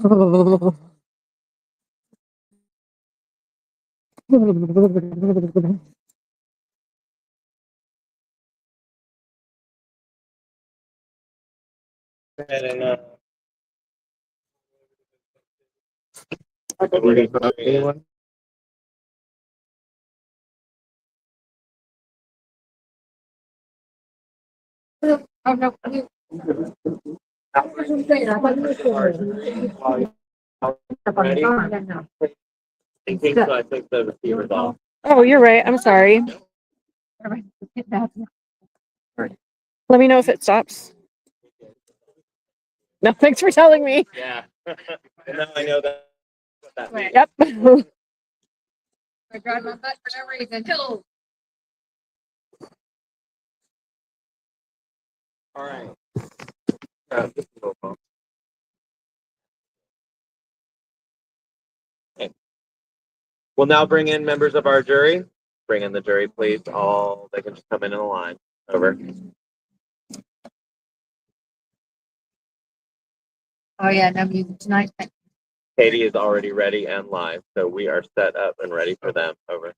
We're gonna put up anyone? Oh, no. Ready? I think so. I think the receiver's off. Oh, you're right. I'm sorry. Let me know if it stops. No, thanks for telling me. Yeah. Now I know that. What that means. Yep. I drive my butt for no reason. All right. Okay. We'll now bring in members of our jury. Bring in the jury, please. All they can just come in a line. Over. Oh yeah, no music tonight. Katie is already ready and live, so we are set up and ready for them. Over.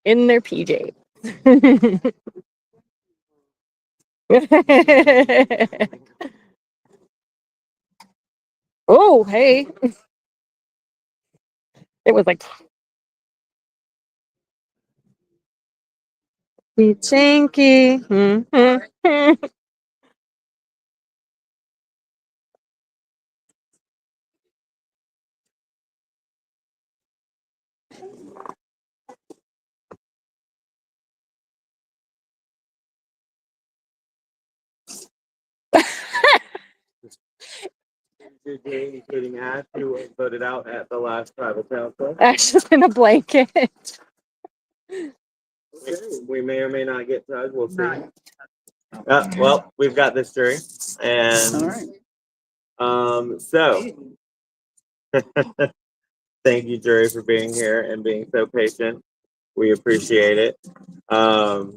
In their PJ. Oh, hey. It was like Chinky. Including Ash, who was voted out at the last tribal council. Ash is in a blanket. We may or may not get to. We'll see. Well, we've got this jury, and All right. so thank you, jury, for being here and being so patient. We appreciate it. Wow.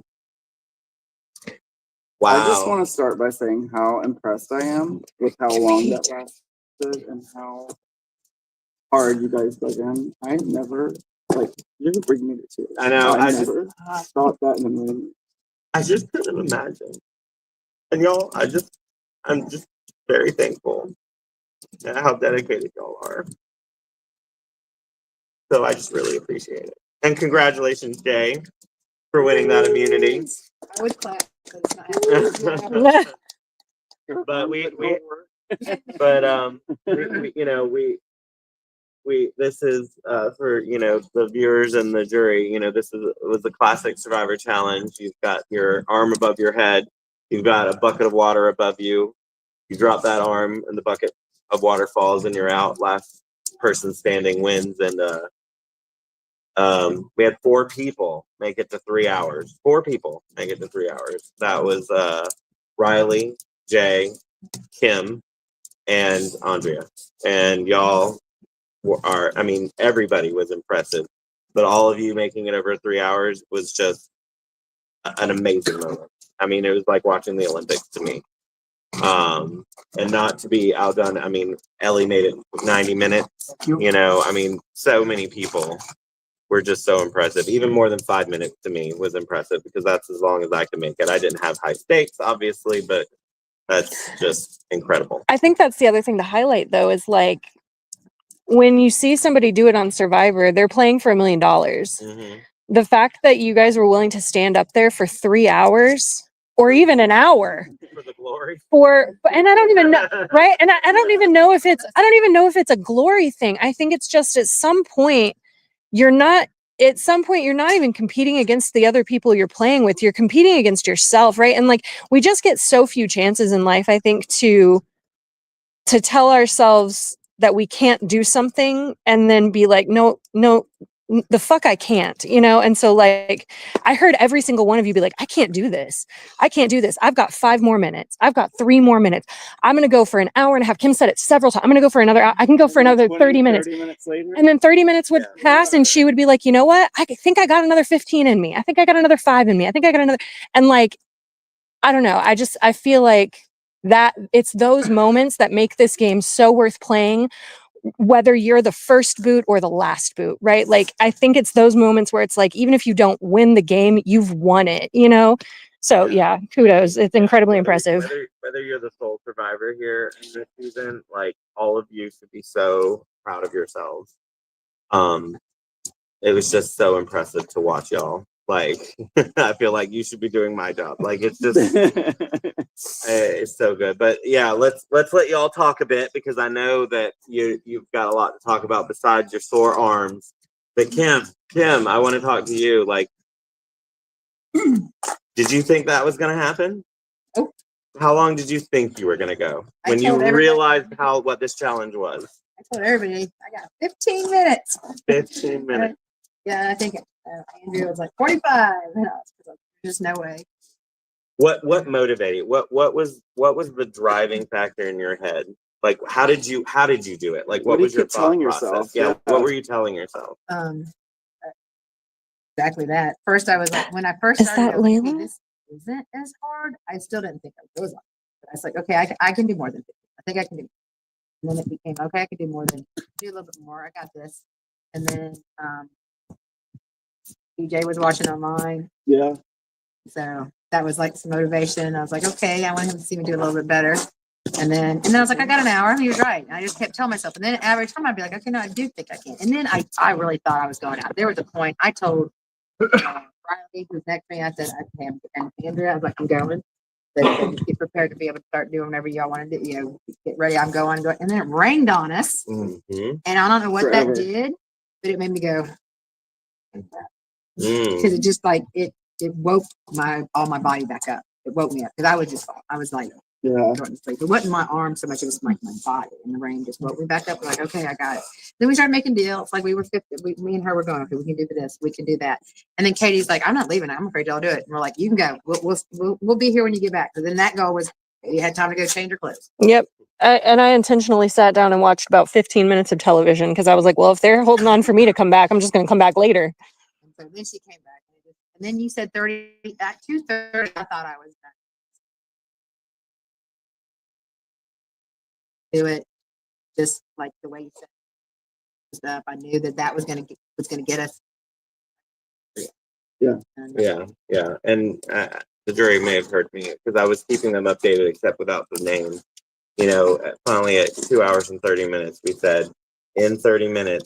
I just want to start by saying how impressed I am with how long that lasted and how hard you guys dug in. I never, you're bringing me to tears. I know. I never thought that in a million. I just couldn't imagine. And y'all, I'm just very thankful at how dedicated y'all are. So I just really appreciate it. And congratulations, Jay, for winning that immunity. I would clap. But we this is for the viewers and the jury. This was the classic Survivor Challenge. You've got your arm above your head. You've got a bucket of water above you. You drop that arm, and the bucket of water falls, and you're out. Last person standing wins. And we had 4 people make it to 3 hours. 4 people make it to 3 hours. That was Riley, Jay, Kim, and Andrea. And y'all are, everybody was impressive. But all of you making it over 3 hours was just an amazing moment. It was like watching the Olympics to me. And not to be outdone, Ellie made it 90 minutes. So many people were just so impressive. Even more than 5 minutes to me was impressive because that's as long as I could make it. I didn't have high stakes, obviously, but that's just incredible. I think that's the other thing to highlight, though, is like when you see somebody do it on Survivor, they're playing for $1 million. Mm-hmm. The fact that you guys were willing to stand up there for 3 hours or even an hour for the glory, and I don't even know, right? And I don't even know if it's a glory thing. I think it's just at some point you're not at some point you're not even competing against the other people you're playing with. You're competing against yourself, right? And like we just get so few chances in life, I think, to tell ourselves that we can't do something and then be like, no, the fuck I can't, you know? And so like, I heard every single one of you be like, I can't do this. I can't do this. I've got 5 more minutes. I've got 3 more minutes. I'm going to go for an hour and a half. Kim said it several times. I'm going to go for another hour. I can go for another 30 minutes. 30 minutes later. And then 30 minutes would pass and she would be like, you know what? I think I got another 15 in me. I think I got another 5 in me. I think I got another. And like, I don't know. I feel like that it's those moments that make this game so worth playing, whether you're the first boot or the last boot, right? Like, I think it's those moments where it's like, even if you don't win the game, you've won it, you know? So yeah, kudos. It's incredibly impressive. Whether you're the sole survivor here in this season, like all of you should be so proud of yourselves. It was just so impressive to watch y'all. Like, I feel like you should be doing my job. Like, it's just, it's so good. But yeah, let's let y'all talk a bit because I know that you've got a lot to talk about besides your sore arms. But Kim, I want to talk to you. Like, did you think that was going to happen? Oh. How long did you think you were going to go I when you told everybody- realized what this challenge was? I told everybody I got 15 minutes. 15 minutes. Yeah, I think Andrea was like 45 minutes. There's no way. What motivated? What was the driving factor in your head? Like, how did you do it? Like, what do you was your keep telling thought process? yourself? Yeah. Yeah. What were you telling yourself? Exactly that. First, I was like, when I first Is started, that I was like, Layla? "Hey, this isn't as hard." I still didn't think it was hard. But I was like, okay, I can do more than 50. I think I can do. And then it became, okay, I can do more than, do a little bit more. I got this. And then DJ was watching online. Yeah. So that was like some motivation. I was like, okay, I want him to see me do a little bit better. And then I was like, I got an hour. He was right. And I just kept telling myself. And then every time I'd be like, okay, no, I do think I can. And then I really thought I was going out. There was a point I told Riley, who's next to me, I said, okay, and Andrea, I was like, I'm going. So get prepared to be able to start doing whatever y'all want to do. You know, get ready. I'm going. And then it rained on us. Mm-hmm. And I don't know what Forever. that did, but it made me go, Mm. because it just like it woke all my body back up. It woke me up because I was like Yeah. going to sleep. It wasn't my arm so much; it was like my body. And the rain just woke me back up. Like, okay, I got it. Then we started making deals. Like we were 50. Me and her were going. Okay, we can do this. We can do that. And then Katie's like, I'm not leaving. I'm afraid y'all do it. And we're like, you can go. We'll be here when you get back. So then that goal was you had time to go change your clothes. Yep. And I intentionally sat down and watched about 15 minutes of television because I was like, well, if they're holding on for me to come back, I'm just going to come back later. And so then she came back. And then you said 30 at 2:30. I thought I was done. Do it just like the way you said stuff. I knew that was going to get us. Yeah. And, Yeah. And the jury may have heard me because I was keeping them updated, except without the name. You know, finally at 2 hours and 30 minutes, we said in 30 minutes,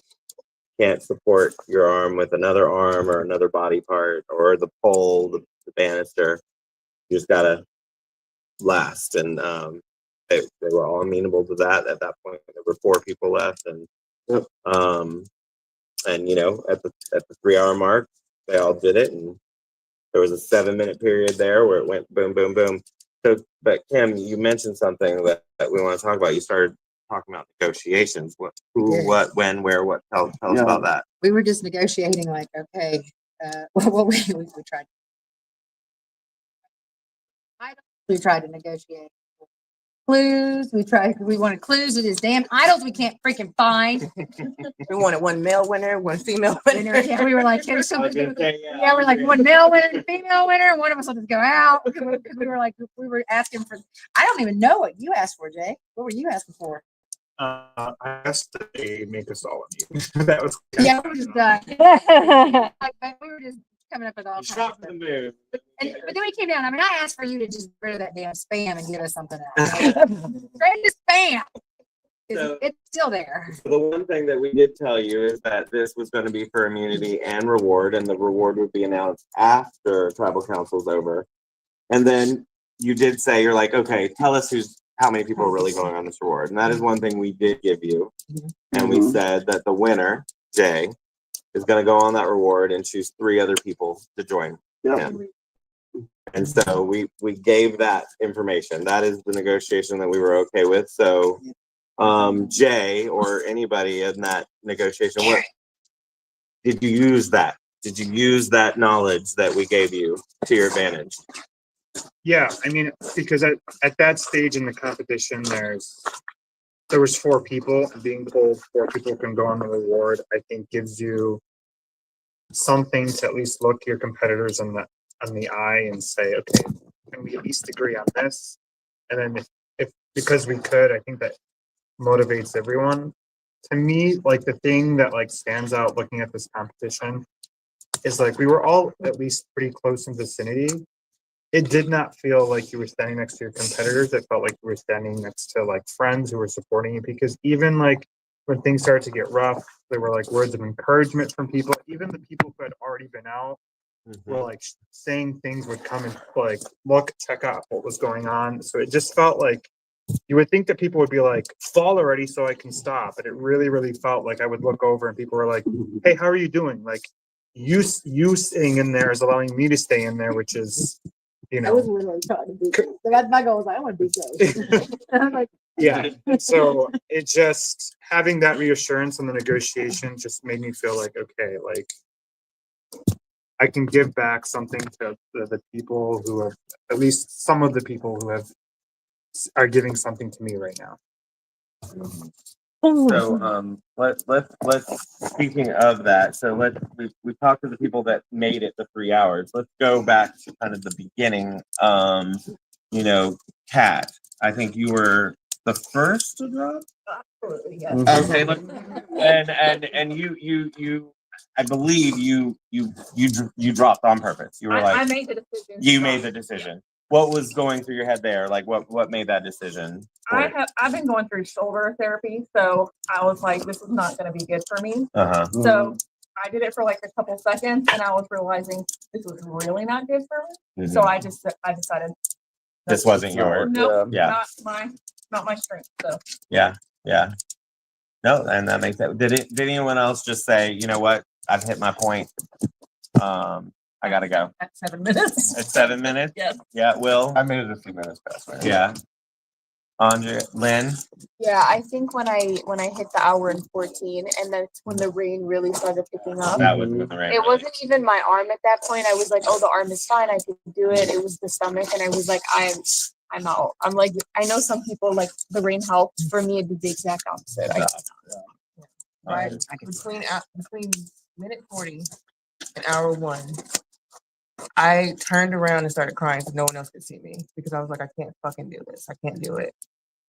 can't support your arm with another arm or another body part or the pole, the banister. You just gotta last. And they were all amenable to that. At that point, there were 4 people left, and you know, at the 3 hour mark, they all did it, and there was a 7-minute period there where it went boom, boom, boom. So, but Kim, you mentioned something that we want to talk about. You started talking about negotiations. What, who, Yeah. what, when, where, what? Tell us Yeah. about that. we were just negotiating like, okay, what we tried. We tried to negotiate clues. We wanted clues to this damn idols we can't freaking find. We wanted one male winner, one female Winner. winner. Yeah, we were like, here's I was something. gonna say, Yeah, we're like one male winner and female winner, and one of us will just go out. Because we were like, we were asking for. I don't even know what you asked for, Jay. What were you asking for? I asked that they make us all of you. That was Yeah, we were just like, we were just coming up with all kinds of Shot stuff. the moon. But then we came down. I mean, I asked for you to just get rid of that damn spam and give us something else. Straight to spam. So- It's still there. The one thing that we did tell you is that this was going to be for immunity and reward, and the reward would be announced after tribal council's over. And then you did say, you're like, okay, tell us how many people are really going on this reward. And that is one thing we did give you. And we Mhm. said that the winner, Jay, is going to go on that reward and choose 3 other people to join Yeah. him. And so we gave that information. That is the negotiation that we were okay with. So Jay or anybody in that negotiation, what did you use that? Did you use that knowledge that we gave you to your advantage? Yeah, I mean, because at that stage in the competition, there was 4 people, and being told 4 people can go on the reward, I think gives you something to at least look your competitors in the eye and say, okay, can we at least agree on this? And then if because we could, I think that motivates everyone. To me, like the thing that like stands out looking at this competition is like we were all at least pretty close in vicinity. It did not feel like you were standing next to your competitors. It felt like you were standing next to like friends who were supporting you, because even like when things started to get rough, there were like words of encouragement from people. Even the people who had already been out were like saying things would come and like, look, check out what was going on. So it just felt like you would think that people would be like, fall already so I can stop. But it really, really felt like I would look over and people were like, hey, how are you doing? Like you staying in there is allowing me to stay in there, which is, you I was know, literally trying to be safe. Like, my goal was like, I want to be safe. And I'm like, yeah. So it just having that reassurance in the negotiation just made me feel like, okay, like I can give back something to the people who have, at least some of the people who are giving something to me right now. So let's speaking of that, so we talked to the people that made it the 3 hours. Let's go back to kind of the beginning. You know, Kat, I think you were the first to drop. Absolutely, yes. Okay, look, and you I believe you dropped on purpose. You were I like, made the decision. you made the decision. What was going through your head there? Like what made that decision? I've been going through shoulder therapy, so I was like, this is not going to be good for me. Uh-huh. So I did it for like a couple seconds, and I was realizing this was really not good for me. So I decided This wasn't your no, yeah. not my strength. So Yeah. No, and that makes that. Did anyone else just say, you know what? I've hit my point. I gotta go. at 7 minutes. It's 7 minutes? Yes. Yeah, Will? I made it a few minutes past. Right? Yeah. Andre, Lynn? Yeah, I think when I hit the hour and 14, and that's when the rain really started picking up. That was with the rain. It wasn't even my arm at that point. I was like, oh, the arm is fine. I can do it. It was the stomach, and I was like, I'm out. I'm like, I know some people like the rain helped. For me, it did the exact opposite. Right. Between minute 40 and hour 1, I turned around and started crying so no one else could see me, because I was like, I can't fucking do this. I can't do it.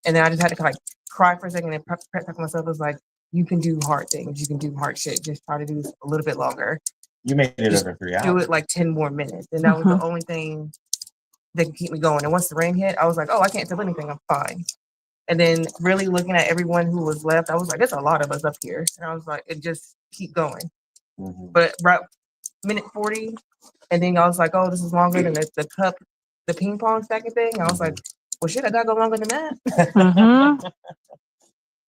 And then I just had to like cry for a second and prep myself. I was like, you can do hard things. You can do hard shit. Just try to do this a little bit longer. You made it Just over 3 hours. Do it like 10 more minutes. And that was the only thing that could keep me going. And once the rain hit, I was like, oh, I can't feel anything. I'm fine. And then really looking at everyone who was left, I was like, there's a lot of us up here. And I was like, it just keep going. But right minute 40, and then I was like, oh, this is longer than the cup, the ping pong stacking thing. I was like, well, shit, I gotta go longer than that.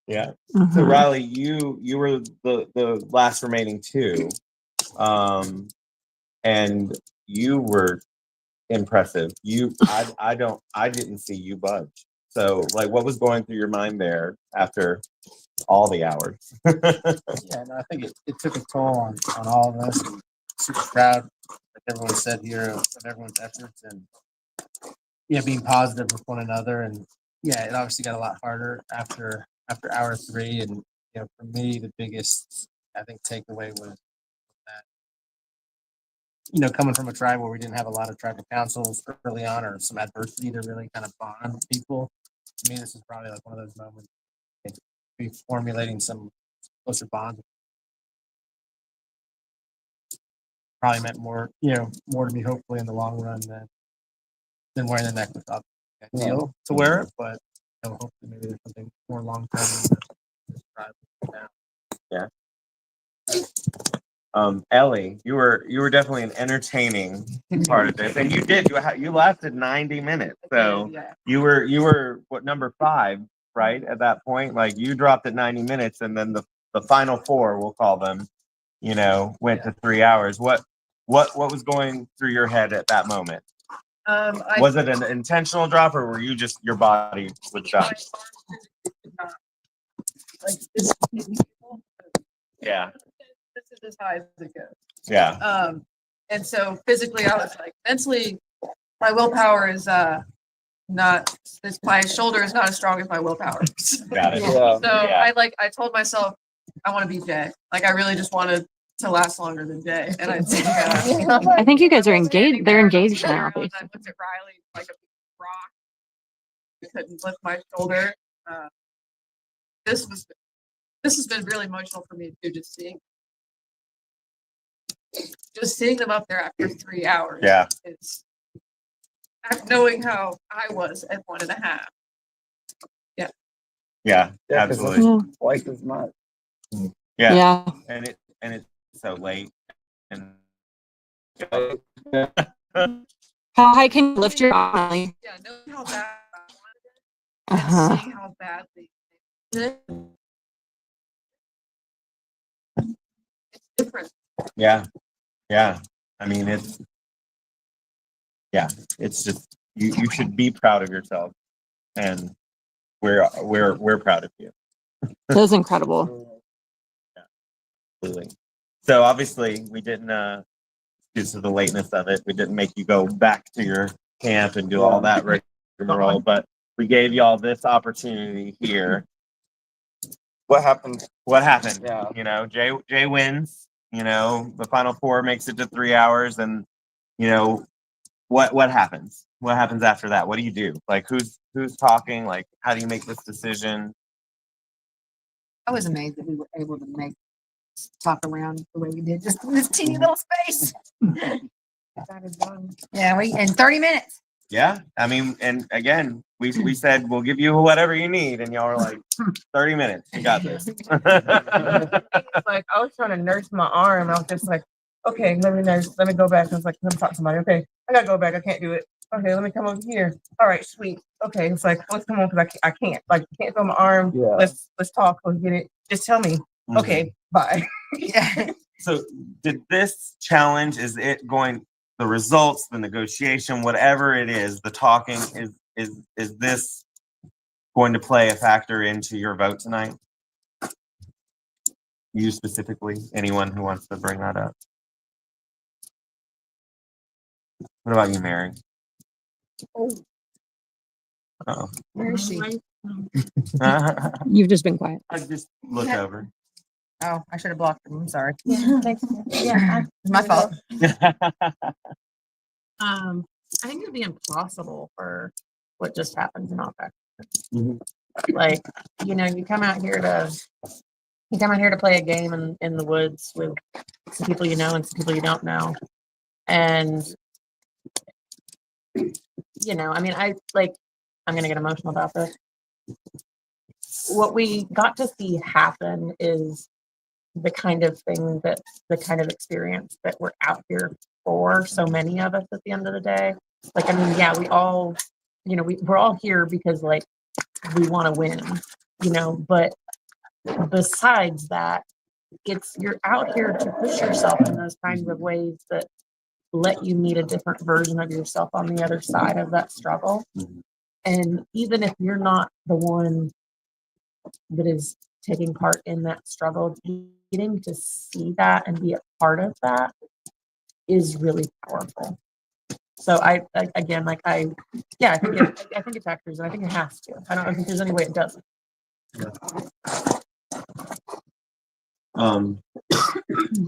Yeah. So Riley, you were the last remaining 2. And you were impressive. I didn't see you budge. So like what was going through your mind there after all the hours? Yeah, no, I think it took a toll on all of us. And super proud, like everyone said here, of everyone's efforts and being positive with one another. And yeah, it obviously got a lot harder after hour 3. And for me, the biggest I think takeaway was that coming from a tribe where we didn't have a lot of tribal councils early on, or some adversity to really kind of bond people. To me, this is probably like one of those moments. Be formulating some closer bonds. Probably meant more to me, hopefully in the long run than wearing the necklace. Deal to wear it, but hopefully maybe there's something more long term. Yeah. Ellie, you were definitely an entertaining part of this, and you lasted 90 minutes. So you were what, number 5, right? At that point, like you dropped at 90 minutes, and then the final 4, we'll call them, you know, went to 3 hours. What was going through your head at that moment? Was it an intentional drop, or were you just your body was done? Like this, Yeah, this is as high as it goes. yeah, And so physically, I was like, mentally, my willpower is not. My shoulder is not as strong as my willpower. got it. Yeah. So I told myself I want to be Jay. Like I really just wanted to last longer than Jay. And I think I think you guys are engaged. They're engaged now. I looked at Riley like a rock. I couldn't lift my shoulder. This has been really emotional for me too. Just seeing them up there after 3 hours. Yeah. It's knowing how I was at 1.5. Yeah, 'cause absolutely. Twice as much. Yeah. Yeah. And it's so late. And How high can you lift your arm? Yeah, knowing how bad I wanted it Uh-huh. and seeing how badly they did it, it's different. yeah, yeah. I mean, it's just you should be proud of yourself, and we're proud of you. That was incredible. Absolutely. So obviously we didn't due to the lateness of it, we didn't make you go back to your camp and do all that rigmarole, but we gave y'all this opportunity here. What happened? What happened? Yeah. You know, Jay wins, you know, the final four makes it to 3 hours, and you know, what happens? What happens after that? What do you do? Like who's talking? Like how do you make this decision? I was amazed that we were able to make talk around the way we did, just in this teeny little space. That is done. Yeah, in 30 minutes. Yeah. I mean, and again, we said we'll give you whatever you need, and y'all are like 30 minutes. You got this. It's like I was trying to nurse my arm. I was just like, okay, let me go back. I was like, let me talk to somebody. Okay, I gotta go back. I can't do it. Okay, let me come over here. All right, sweet. Okay, it's like let's come on because I can't. Like, I can't feel my arm. Yeah. Let's talk. Let's get it. Just tell me. Okay, bye. Yeah. So did this challenge, is it going, the results, the negotiation, whatever it is, the talking, is this going to play a factor into your vote tonight? You specifically, anyone who wants to bring that up? What about you, Mary? Oh. Where is she? I You've just been quiet. just look over. Oh, I should have blocked them. I'm sorry. Yeah. It's my fault. I think it'd be impossible for what just happened to not back. Mhm. Like, you know, you come out here to play a game in the woods with some people you know and some people you don't know. And you know, I mean, I'm gonna get emotional about this. What we got to see happen is the kind of experience that we're out here for, so many of us at the end of the day. Like, I mean, yeah, we all, you know, we're all here because like we want to win, you know, but besides that, you're out here to push yourself in those kinds of ways that let you meet a different version of yourself on the other side of that struggle. And even if you're not the one that is taking part in that struggle, getting to see that and be a part of that is really powerful. So I think it factors, and I think it has to. I don't think there's any way it doesn't.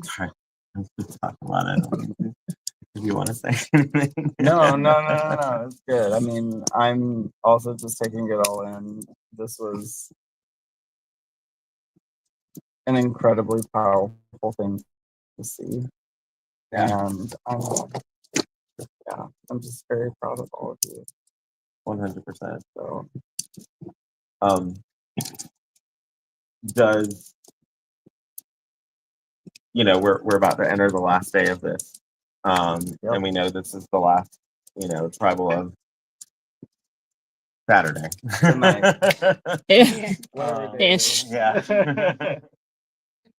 Sorry, I'm just talking a lot. I don't need to. If you want to say anything. No. It's good. I mean, I'm also just taking it all in. This was an incredibly powerful thing to see. Yeah. And I'm just very proud of all of you. 100%. So Does, you know, we're about to enter the last day of this, and we know this is the last, you know, tribal of Saturday. Tonight. Yeah. whatever day it Ish. is. Yeah.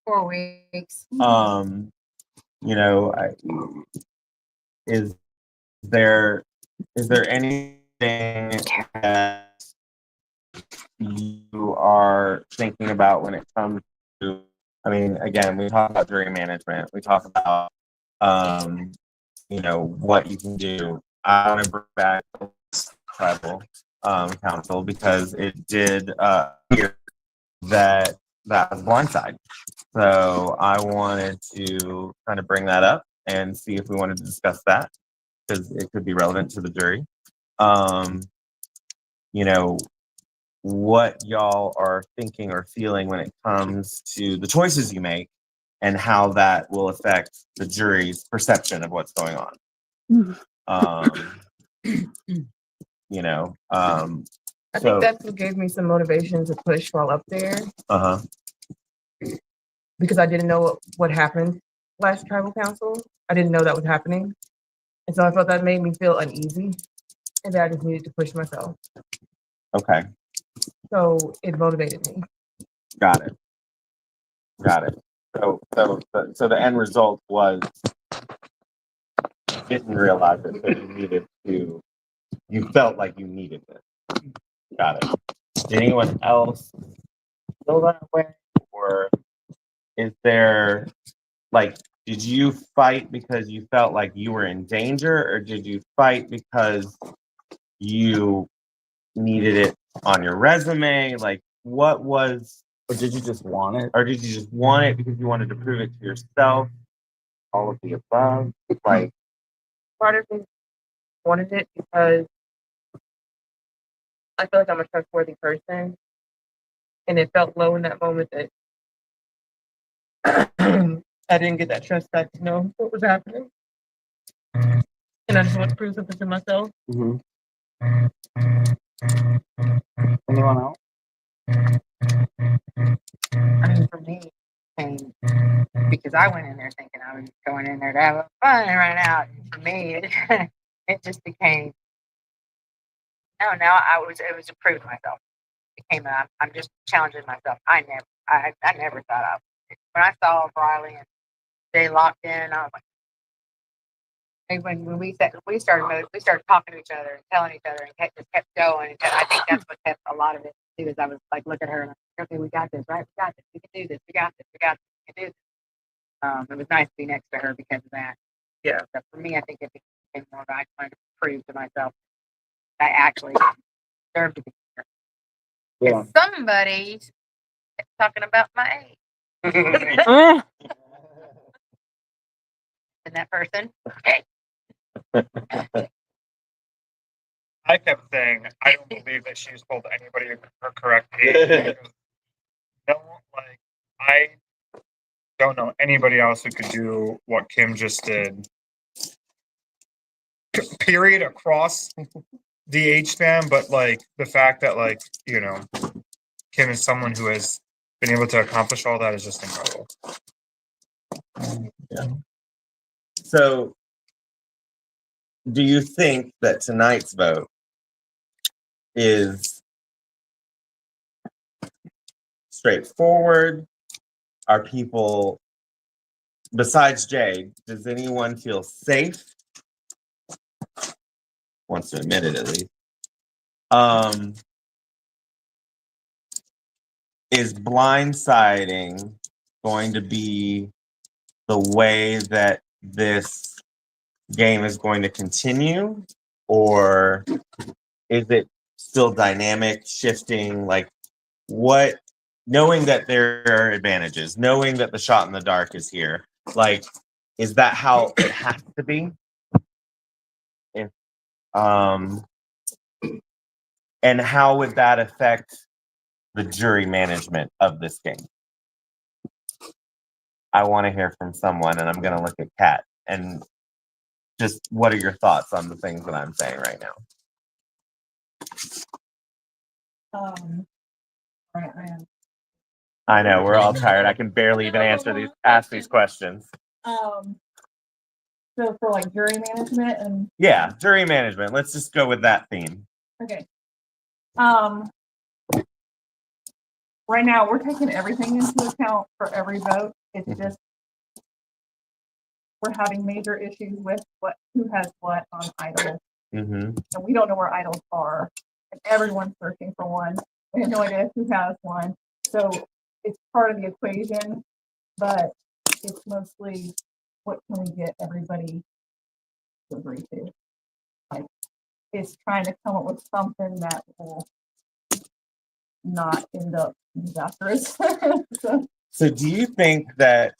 4 weeks. You know, is there anything that you are thinking about when it comes to, I mean, again, we talk about jury management, we talk about you know, what you can do. I want to bring back tribal council because it did hear that was blindside. So I wanted to kind of bring that up and see if we wanted to discuss that because it could be relevant to the jury. You know, what y'all are thinking or feeling when it comes to the choices you make and how that will affect the jury's perception of what's going on. You know, I so- think that's what gave me some motivation to push while up there because I didn't know what happened last tribal council. I didn't know that was happening. And so I felt that made me feel uneasy and that I just needed to push myself. Okay, So it motivated me. got it. So the end result was you didn't realize it, so you needed to. You felt like you needed it. Got it. Did anyone else feel that way, or is there like? Did you fight because you felt like you were in danger, or did you fight because you needed it on your resume? Like, what was? Or did you just want it? Or did you just want it because you wanted to prove it to yourself? All of the above. Like, Part of me wanted it because I feel like I'm a trustworthy person. And it felt low in that moment that I didn't get that trust back to know what was happening. And I just want to prove something to myself. Anyone else? I mean, for me, it came because I went in there thinking I was going in there to have fun and run out. And for me, it just became, no, now it was to prove to myself. It came out, I'm just challenging myself. I never thought I would. When I saw Riley and Jay locked in, I was like, hey, when we started talking to each other and telling each other and just kept going. And I think that's what kept a lot of it too. Is I was like, look at her and I'm like, okay, we got this, right? We got this. We can do this. We got this. We got this. We can do this. It was nice to be next to her because of that. Yeah. So for me, I think it became more of I wanted to prove to myself I actually deserved to be here. Yeah. Somebody kept talking about my age. And that person, okay. I kept saying, I don't believe that she's told anybody her correct age. No, like, I don't know anybody else who could do what Kim just did. Period, across the age span, but like the fact that, like, you know, Kim is someone who has been able to accomplish all that is just incredible. so do you think that tonight's vote is straightforward? Are people, besides Jay, does anyone feel safe? Wants to admit it at least. Is blindsiding going to be the way that this game is going to continue, or is it still dynamic, shifting? Like, what, knowing that there are advantages, knowing that the shot in the dark is here, like, is that how it has to be? If, and how would that affect the jury management of this game? I want to hear from someone, and I'm going to look at Kat. And just what are your thoughts on the things that I'm saying right now? I know we're all tired. I can barely even ask these questions. So for like jury management and Yeah, jury management. Let's just go with that theme. okay. right now, we're taking everything into account for every vote. It's just we're having major issues with who has what on idle, Mm-hmm. and we don't know where idols are. And everyone's searching for one. We have no idea who has one. So it's part of the equation, but it's mostly what can we get everybody to agree to. Like, it's trying to come up with something that will not end up disastrous. So, So do you think that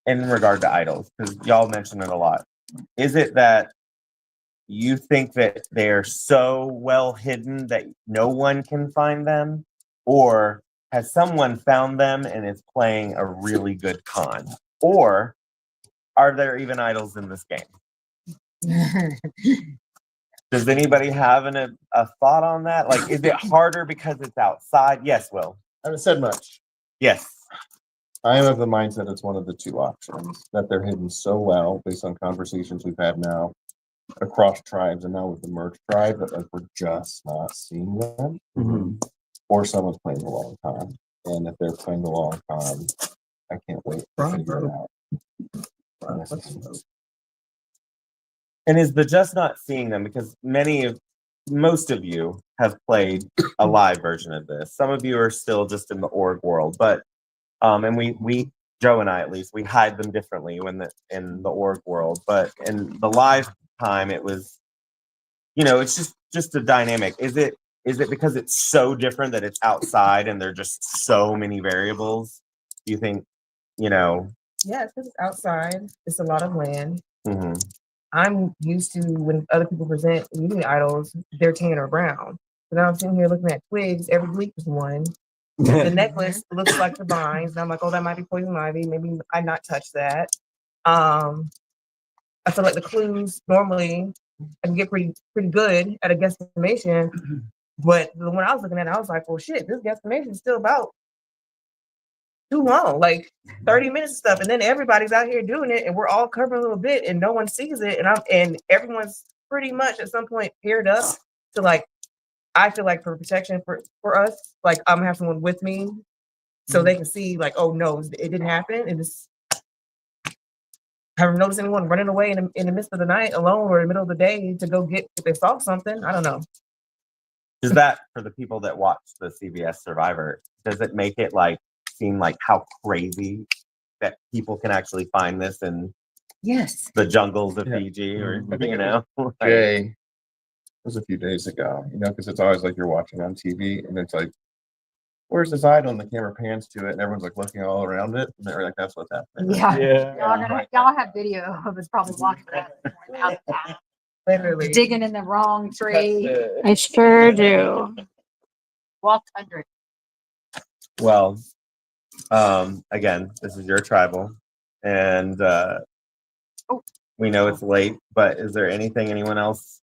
in regard to idols, because y'all mention it a lot, is it that you think that they're so well hidden that no one can find them? Or has someone found them and is playing a really good con? Or are there even idols in this game? Does anybody have a thought on that? Like, is it harder because it's outside? Yes, Will. I haven't said much. Yes. I am of the mindset it's one of the two options, that they're hidden so well based on conversations we've had now across tribes and now with the merge tribe that like we're just not seeing them. Or someone's playing the long con. And if they're playing the long con, I can't wait to figure it out. And is the just not seeing them because most of you have played a live version of this. Some of you are still just in the org world, but and we Joe and I at least we hide them differently in the org world, but in the live time it was, it's just a dynamic. Is it because it's so different that it's outside and there are just so many variables? Do you think, Yeah, it's 'cause it's outside. It's a lot of land. mhm. I'm used to when other people present using idols, they're tan or brown. But now I'm sitting here looking at twigs. Every week is one. The necklace looks like the vines. And I'm like, oh, that might be poison ivy. Maybe I not touch that. I feel like the clues normally I can get pretty good at a guesstimation. But the one I was looking at, I was like, well, shit, this guesstimation is still about too long, like 30 minutes of stuff. And then everybody's out here doing it and we're all covering a little bit and no one sees it. And everyone's pretty much at some point paired up to like, I feel like for protection for us, like I'm gonna have someone with me so they can see like, oh no, it didn't happen. And just haven't noticed anyone running away in the midst of the night alone or in the middle of the day to go get if they saw something. I don't know. Does that, for the people that watch the CBS Survivor, does it make it like seem like how crazy that people can actually find this in Yes. the jungles of Yeah. Fiji or I think like, Jay, it was a few days ago, because it's always like you're watching on TV and it's like, where's this idol? And the camera pans to it and everyone's like looking all around it. And they're like, that's what's happening. Yeah. Y'all have video of us probably walking that. Literally. Digging in the wrong tree, I sure do. walked under it. Well, again, this is your tribal, and we know it's late, but is there anything anyone else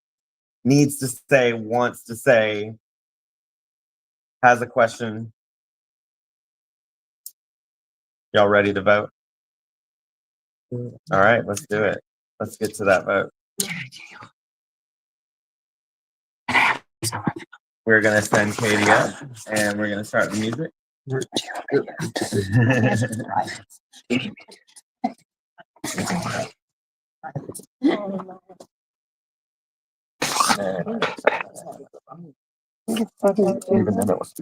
needs to say, wants to say, has a question? Y'all ready to vote? All right, let's do it. Let's get to that vote. We're gonna send Katie up and we're gonna start the music. Even then it was.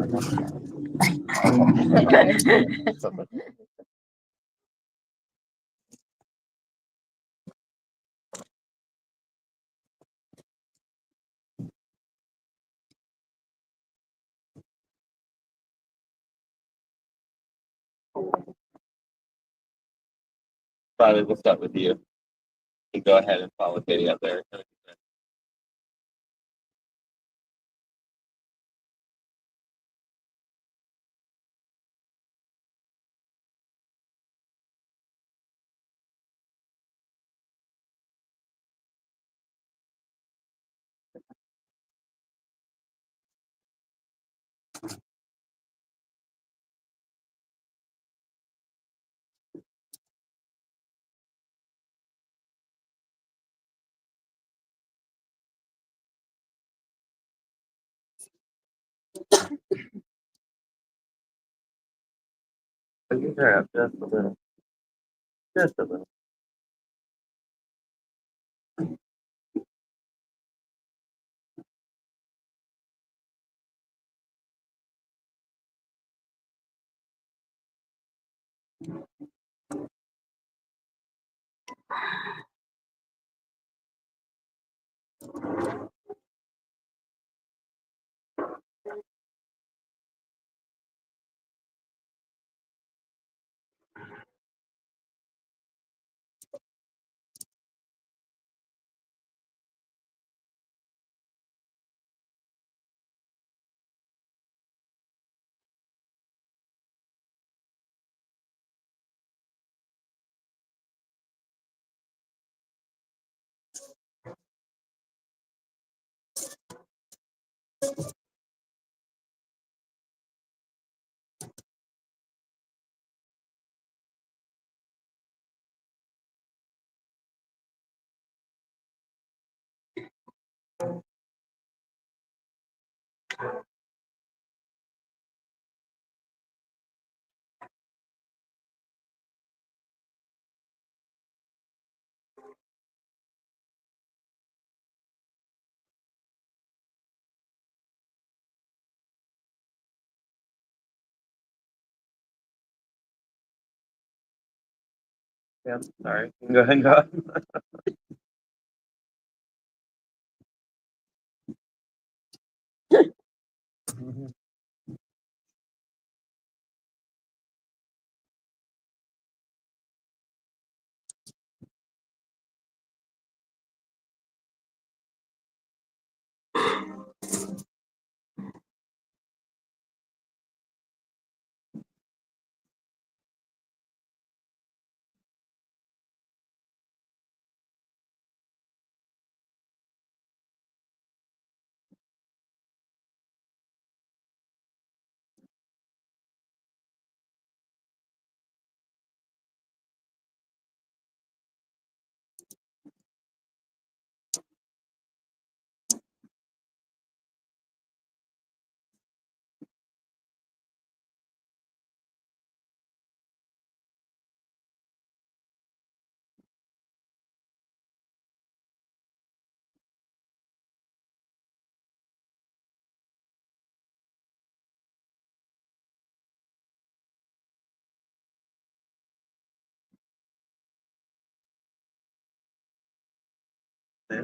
Probably we'll start with you. You go ahead and follow Katie up there. Put your hair up just a little. Just a little. Yeah, sorry. You can go ahead and go. Yeah.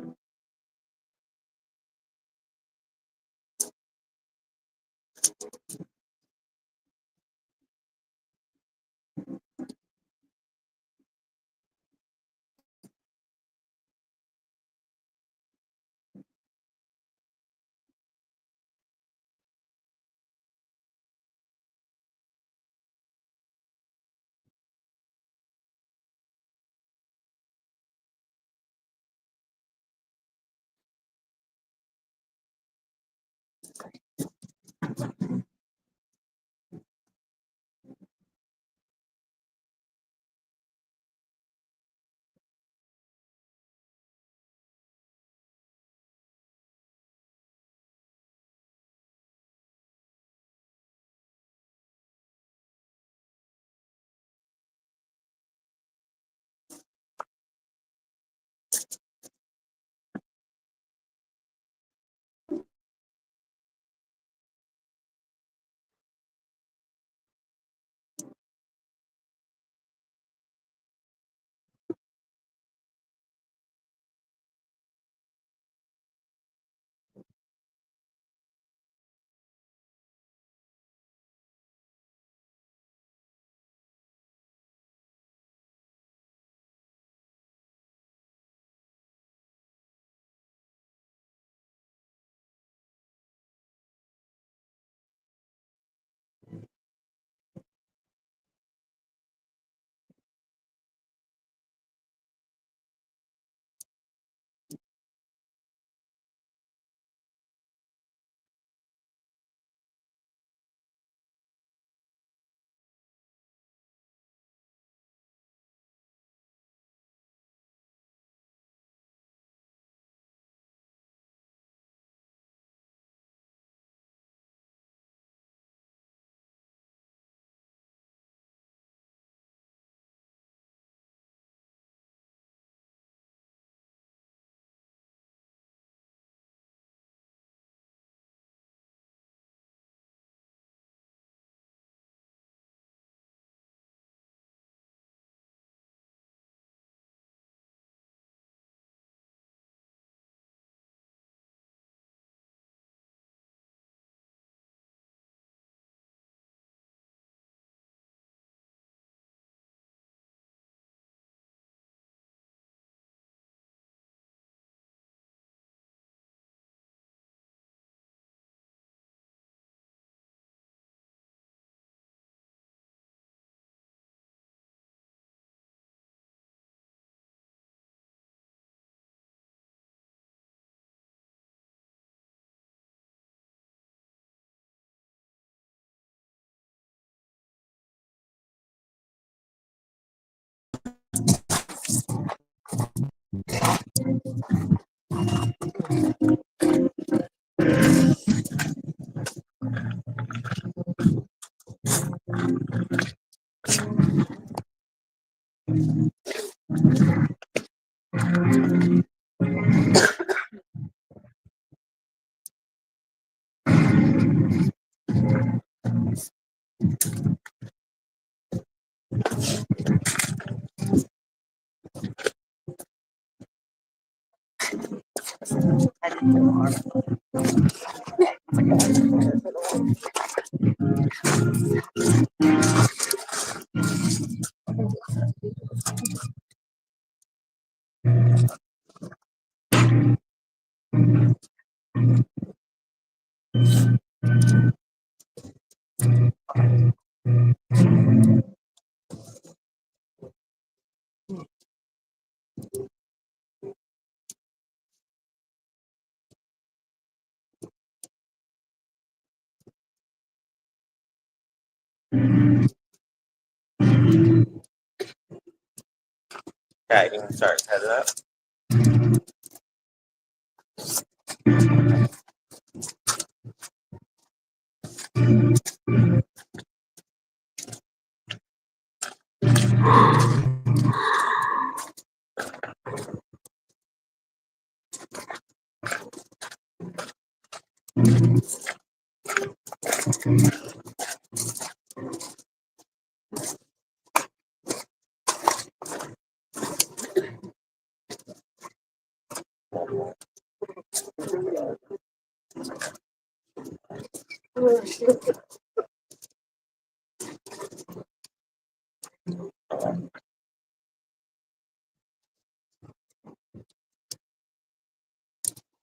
Okay, you can start heading up.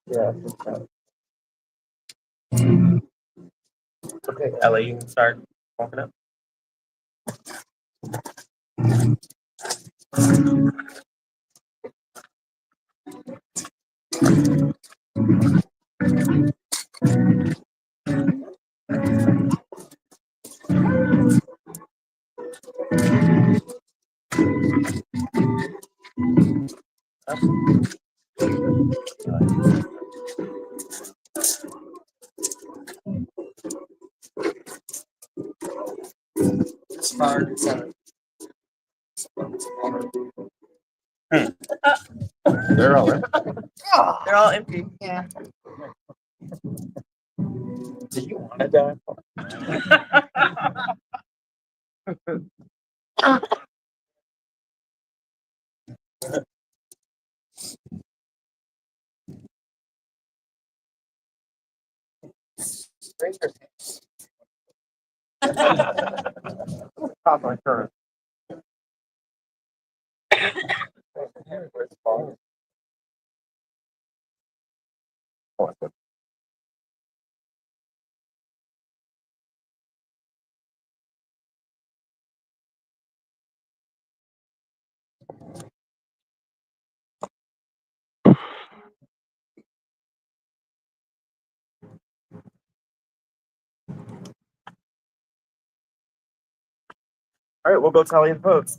Yeah. Okay, Ellie, you can start walking up. It's hard. It's hard. They're all in. They're all empty. Yeah. Do you want to die? Top my current. All right, we'll go tally the votes.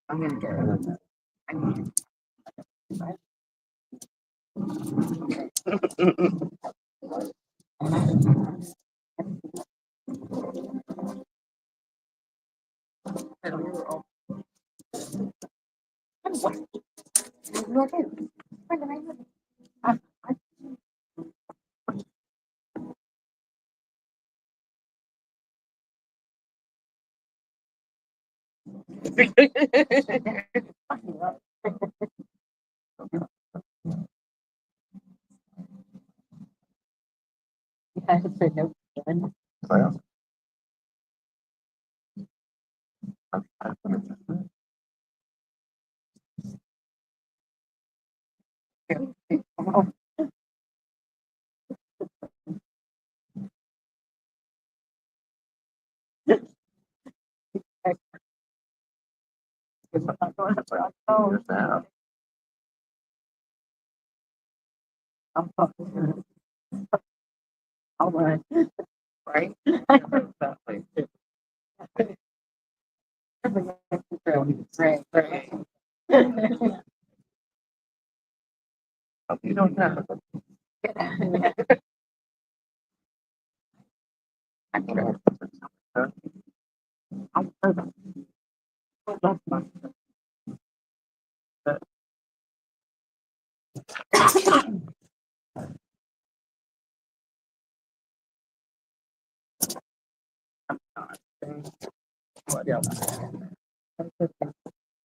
I'm gonna go.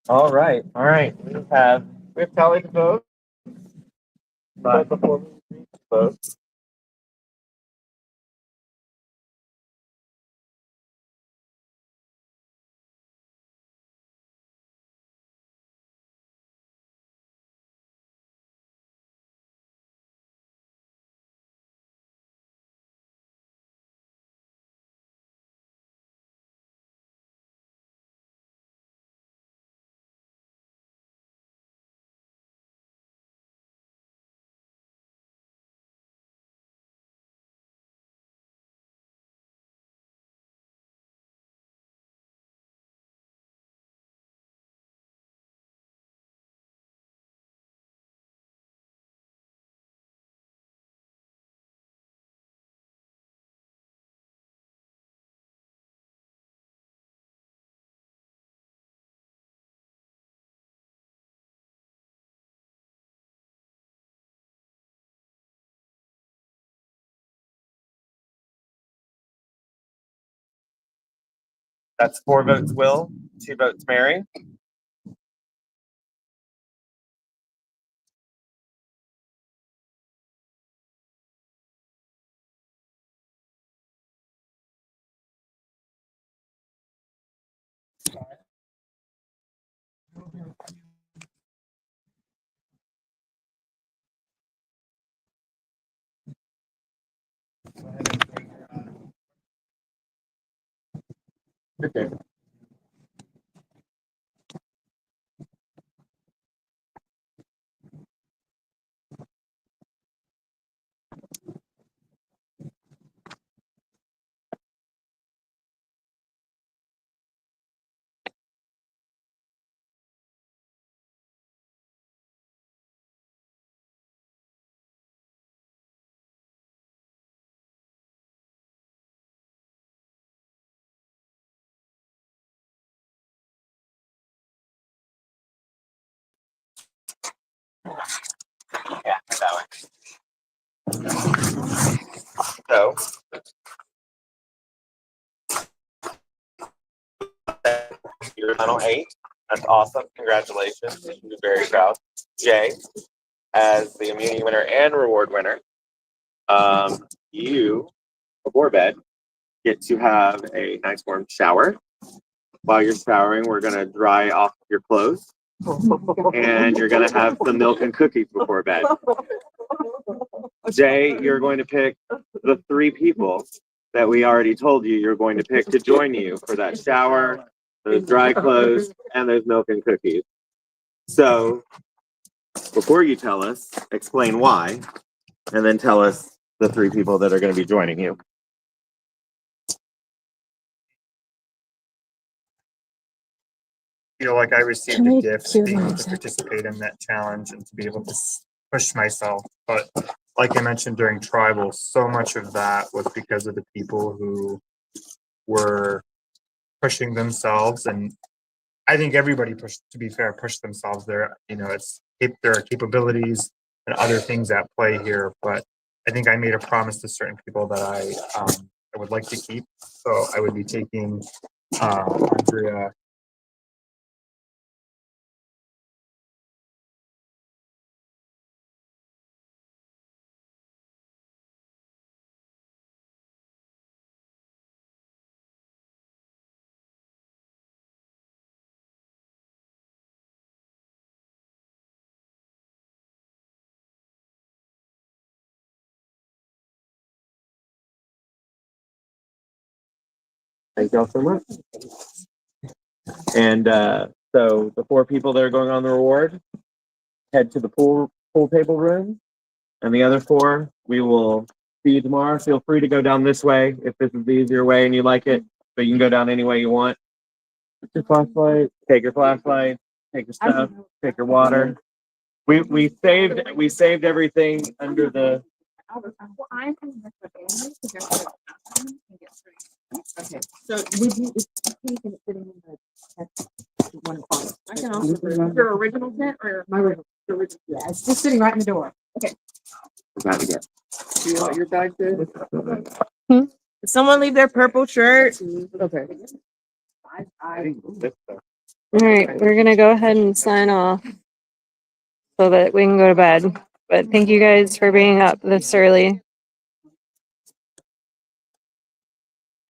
All right. We have tallied the vote. But before we reach the vote, that's 4 votes Will, 2 votes Mary. Okay. Yeah, that way. So, you're final 8. That's awesome. Congratulations. You should be very proud. Jay, as the immunity winner and reward winner, you, before bed, get to have a nice warm shower. While you're showering, we're going to dry off your clothes. And you're going to have some milk and cookies before bed. Jay, you're going to pick the 3 people that we already told you you're going to pick to join you for that shower, those dry clothes, and those milk and cookies. So, before you tell us, explain why, and then tell us the 3 people that are going to be joining you. Feel like I received a gift being able to participate in that challenge and to be able to push myself. But like I mentioned during tribal, so much of that was because of the people who were pushing themselves. And I think everybody pushed, to be fair, pushed themselves there. You know, it's there are capabilities and other things at play here, but I think I made a promise to certain people that I would like to keep. So I would be taking Andrea. Thank y'all so much. And so the 4 people that are going on the reward head to the pool table room, and the other 4 we will see you tomorrow. Feel free to go down this way if this is the easier way and you like it, but you can go down any way you want. Take your flashlight. Take your flashlight. Take your stuff. Take your water. We saved everything under the. Well, I'm coming with my family to go to the bathroom and get ready. Okay, so would you, is the pink and it's sitting in the one corner? I can also, your original tent or? My original, yeah, it's just sitting right in the door. Okay. About to get. Do you want your bag there? Did someone leave their purple shirt? Okay. All right, we're gonna go ahead and sign off so that we can go to bed. But thank you guys for being up this early.